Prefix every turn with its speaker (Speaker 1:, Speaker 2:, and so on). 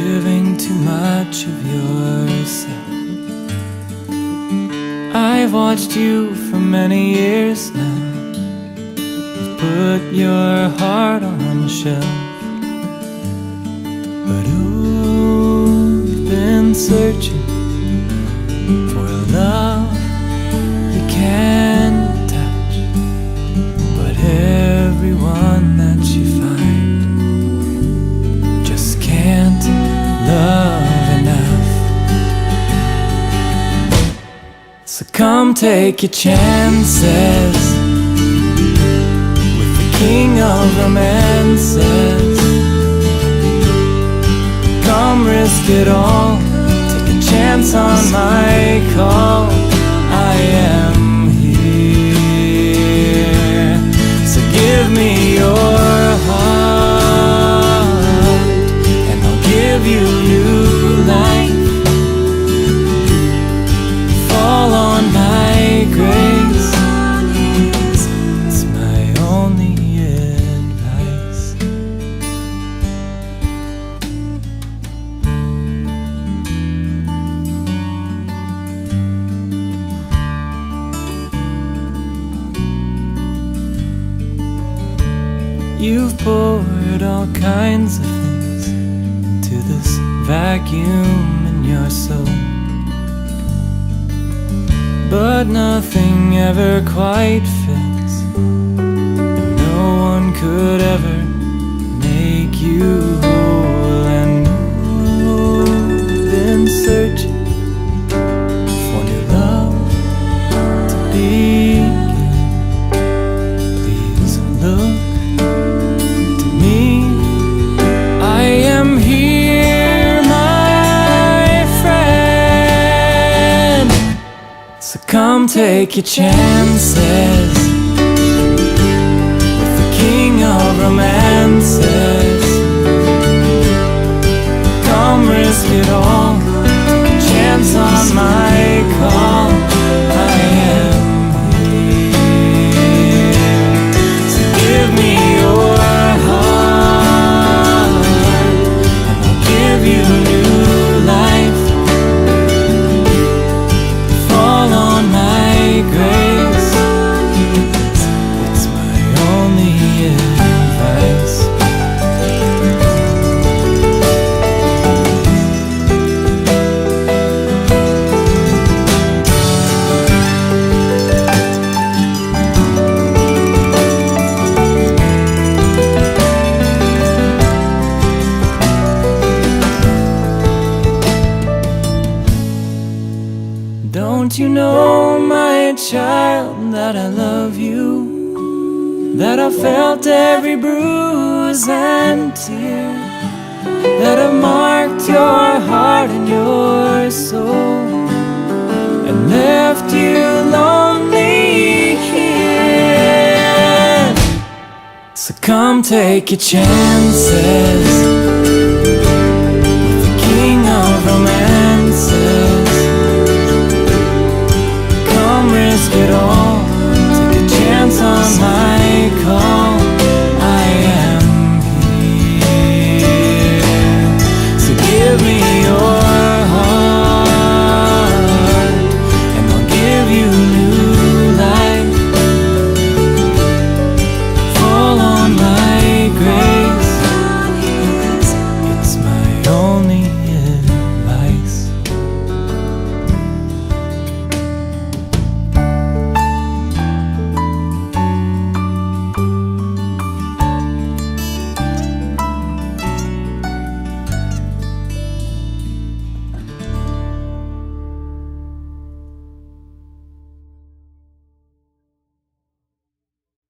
Speaker 1: giving too much of yourself. I've watched you for many years now. You've put your heart on shelf. But ooh, you've been searching for a love you can't touch. But everyone that you find just can't love enough. So come take your chances with the king of romances. Come risk it all, take a chance on my call. I am here, so give me your heart and I'll give you new life. Fall on my grace, it's my only advice. You've poured all kinds of things into this vacuum in your soul, but nothing ever quite fits, and no one could ever make you whole. And you've been searching for new love to begin. Please look to me, I am here, my friend. So come take your chances with the king of romances. Come risk it all, take a chance on my call. I am here, so give me your heart and I'll give you new life. Fall on my grace, it's my only advice. Don't you know, my child, that I love you, that I felt every bruise and tear, that I marked your heart and your soul and left you lonely here. So come take your chances